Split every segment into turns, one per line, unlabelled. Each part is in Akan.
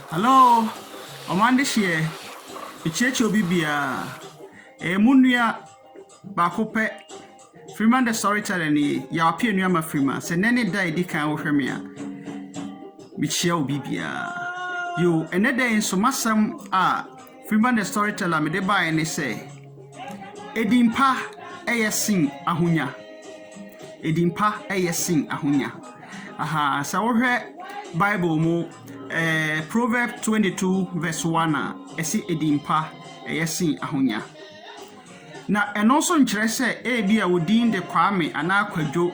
Hello, Amanda here. The church will be Munia Bakope Freeman the storyteller ni ya appear near my Freeman. Send any day they can offer me. Michelle Bibia. You another in so masam Freeman the storyteller me de buy and they say Edimpa sing Ahonya. Edimpa sing Ahonya. Aha, so Bible mo Proverbs 22 verse 1 esi edimpa sing Ahonya. Na enoso nkyere se bia odin de kwame ana akwadwo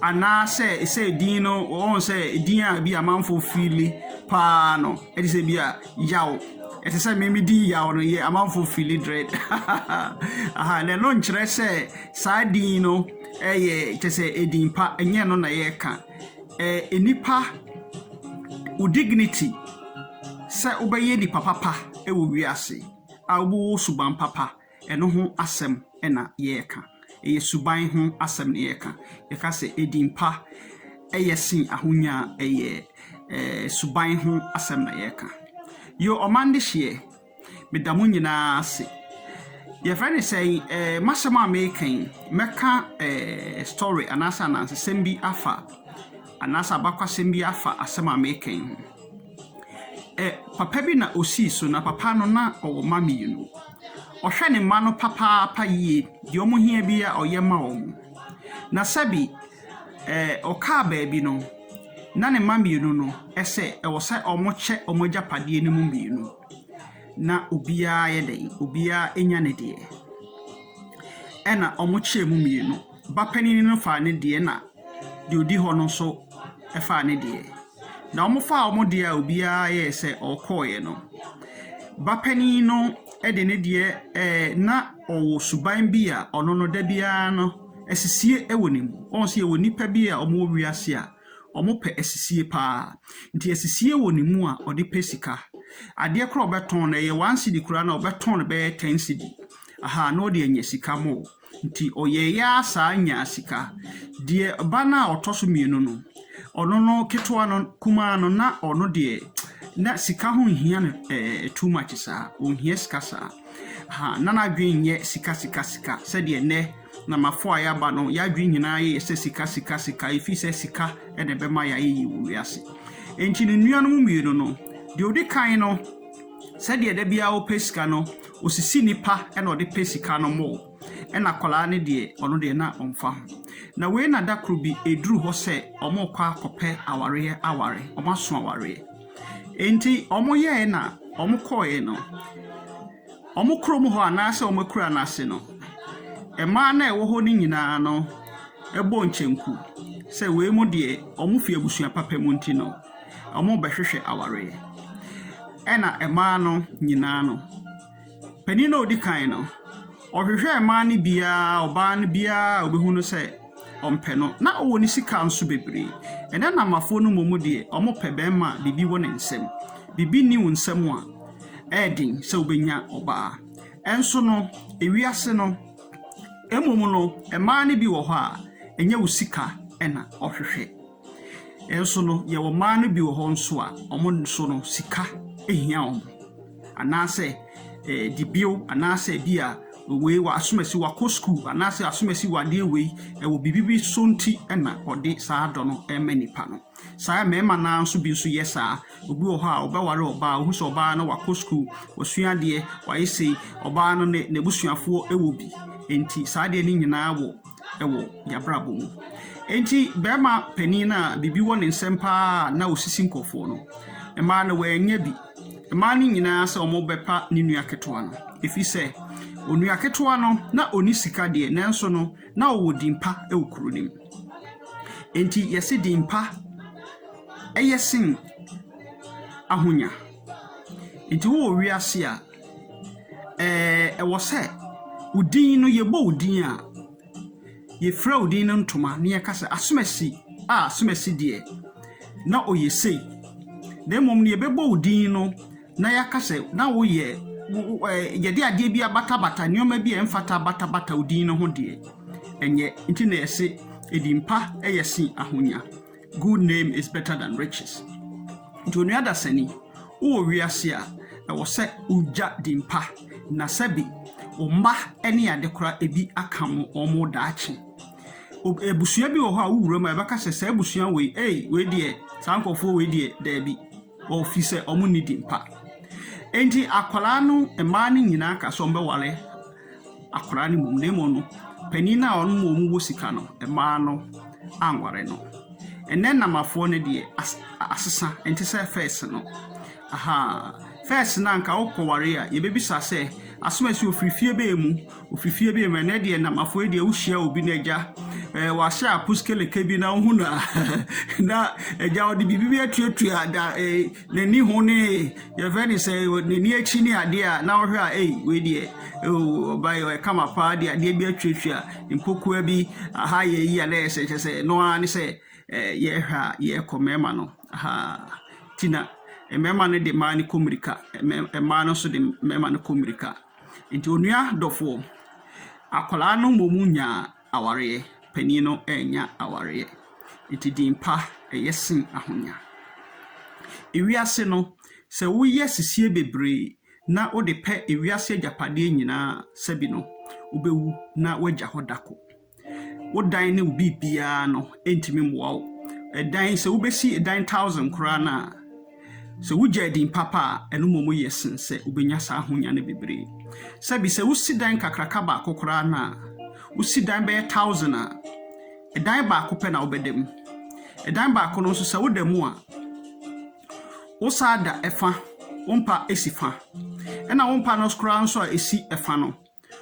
ana se din no on se din a bia manfo fili pa no edi se bia yawo eti se memi din yawo no ye amanfo fili dread aha na no nkyere se sa din no tese edimpa enye no na ye ka enipa u dignity se obeye di papa ewo wiase a wo suban papa eno ho asem ena yeka eye suban ho asem ne yeka yeka se edimpa sin Ahonya suban ho asem na yeka yo omande hye medamu nyina ase ye friend say masema making meka story anasa na sembi afa anasa bakwa sembi afa asema making papa bi na osi so na papa no na owo mami you know ohwe ne ma no papa yie di omo hia bi a oyema omo na sabi oka baabi no na ne mami you no ese wo sai omo che omo japade ni mu bi you know na obia ye den obia enya ne de ena omo che mu mi no bapani no fa ne de na de odi ho no so e fa ne de na omo fa omo de a obia ye se okoye no bapani no ede ne de na owo suban bi a ono no da bia no esisie ewonimu on se ewoni pa bi a omo wiase a omo pe esisie pa nti esisie wonimu a ode pesika ade kro obeton na ye 1 cedi kura na obeton be 10 cedi aha no de anya sika mo nti oye ya sa anya sika de bana otoso mienu no ono no ketwa no kuma no na ono de na sika ho hia no too much sa on hia sika sa ha na na dwen ye sika se de ne na mafo aya ba no ya dwen nyina ye se sika ifi se sika ene be ma ya yi wiase enti ne nuano mu mienu no de odi kan no se de bia o pesika no osisi nipa ene odi pesika no mo ena kola ne de ono de na onfa na we na dakro bi eduru ho se omo kwa kope aware omo aso aware enti omo ye na omo koye no omo krom ho anase omo kura anase no ema na ewo ho ni nyina no ebo nchenku se we mu de omo fi abusua papa mu nti no omo behwehwe aware ena ema no nyina no pani no odi kan no ohwehwe ema ne bia oba ne bia obehu no se ompe no na owo ni sika nso bebre ena na mafo no momu de omo pe bema bibi wo ne nsem bibi ni wo nsem a edin se obenya oba enso no ewiase no emomu no ema ne bi wo ho a enya wo sika ena ohwehwe enso no ye wo ma no bi wo ho nso a omo nso no sika ehia omo anase dibio anase bia we wa asumasi wa ko school anase asumasi wa de we wo bibibi sonti ena ode saa do no emanipa no saa mema na nso bi nso yesa obi wo ha obeware oba hu so oba na wa ko school osua de wa yesi oba no ne busuafo ewo bi enti saa de ni nyina wo ewo yabrabo mu enti bema pani na bibi wo ne nsempa na osisi nkofo no ema na wa nya bi ema ni nyina se omo bepa ni nua ketwa no efi se onua ketwa no na oni sika de nanso no na owo dimpa ewukuru nim enti yesi dimpa sin Ahonya enti wo wiase a wo se udin no yebo udin a ye fra udin no ntoma ne yakasa asomasi de na oyesei na mom ne yebebo udin no na yakasa na wo ye yede ade bia bata nyoma bia emfata bata udin no ho de enye nti na yesi edimpa sin Ahonya. Good name is better than riches. Nti onu ada sani wo wiase a wo se uja dimpa na sabi o mba ene ade kora ebi akam omo daachi ebusua bi wo ho a wura ma ebaka se ebusua we die sankofo we die da bi office omo ni dimpa enti akwala no ema ni nyina ka so mbe wale akwala ni mum nemo no panina on mo wo sika no ema no anware no ene namafo ne die asesa enti se first no first na nka okoware a yebebisa se asomasi ofifie be mu ne de namafo de wuhia obi na agya wa sha puskele kebi na hu na agya odi bibi atuatua da nani ho ne ye veni se nani achi ni ade a na ohwe a we de obai kama pa de ade bi atuatua impokua bi ye yi ale se no ani se ye hwa ye komema no tina emema ne de mani komirika emma no so de mema no komirika nti onua dofo akwala no momunya aware panino enya aware nti dimpa yesin ahonya ewiase no se wo yesisie bebre na wo de pe ewiase agapade nyina sabi no obewu na wagya hodako wo dan ne obi bia no entimi mwoa dan se wo besi 1000 kura na so wugya din papa eno momo yesin se ubenya sa ahonya ne bebre sabi se wusidan kakraka ba kokora na wusidan be 1000 a edan ba ko pe na obedem edan ba ko no so se wodemu a wosada efa wompa esifa ena wompa no skora nso a esi efa no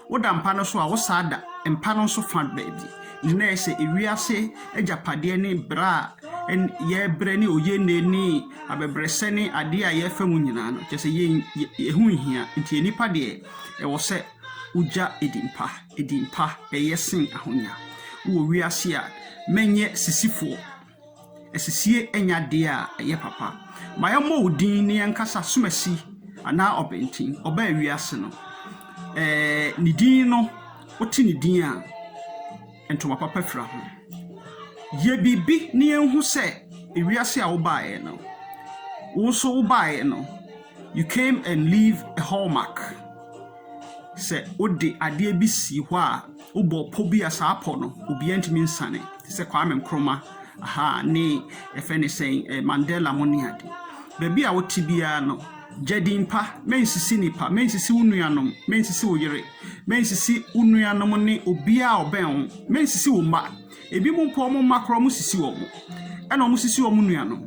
woda mpa no so a wosada empa no so fa baabi na ese ewiase agapade ne bra en ye brani oye neni abebrese ni ade a ye fa mu nyina no kese ye hu hia nti nipa de e wo se uja edimpa yesin ahonya wo wiase a menye sisifo esisie enya de a ye papa maye mo odin ni enkasa somasi ana obentin oba wiase no ni din no oti ni din a entoma papa fra ho ye bibi ni enhu se ewiase a wo baaye no wo so wo baaye no you came and leave a hallmark se odi ade bi si ho a wo bo po bi asapo no obi antimi nsane se Kwame Nkrumah ni efene sen Mandela moni ade bebi a wo tibia no jadimpa mensisi nipa mensisi unuanom mensisi oyere mensisi unuanom ne obi a oben mensisi wo ma ebi mu mpo mo makro mu sisi wo mo ena mo sisi wo mu nuanom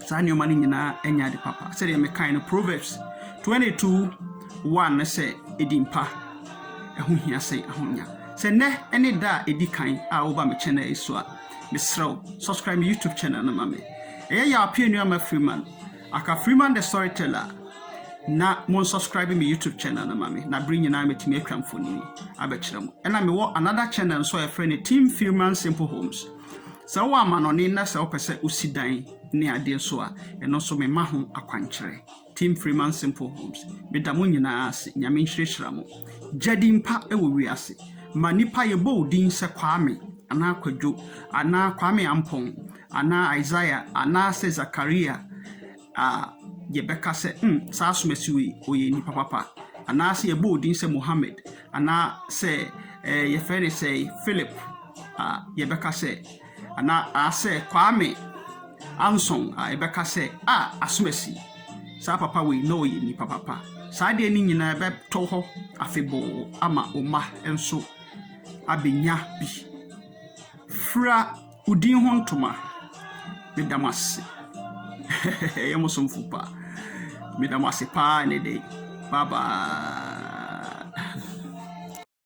sa ne o mani nyina enya de papa se de me kan no Proverbs 22:1 se edimpa eho hia se ahonya se ne ene da edi kan a wo ba me channel eso a misraw subscribe my YouTube channel na mame ya apia nuama Freeman Aka Freeman the storyteller na mon subscribe my YouTube channel na mame na bring na metimi atwamfoni abekirem ena me wo another channel so a friend Team Freeman Simple Homes so wa manoni na se opese osidan ne ade so a eno so me maho akwankere Team Freeman Simple Homes me da mo nyina ase nyame nhirehira mo jadimpa ewo wiase manipa ye bo din se Kwame ana Kwadwo ana Kwame Ampon ana Isaiah ana se Zakaria ye beka se sa asomasi we oye ni papa ana se ye bo din se Muhammad ana se ye fere se Philip ye beka se ana ase Kwame Anson ye beka se asomasi sa papa we no ye ni papa sa de ni nyina be to ho afebo ama oma enso abenya bi fra udin ho ntoma medamase yemo somfupa medamase pa ne de bye bye.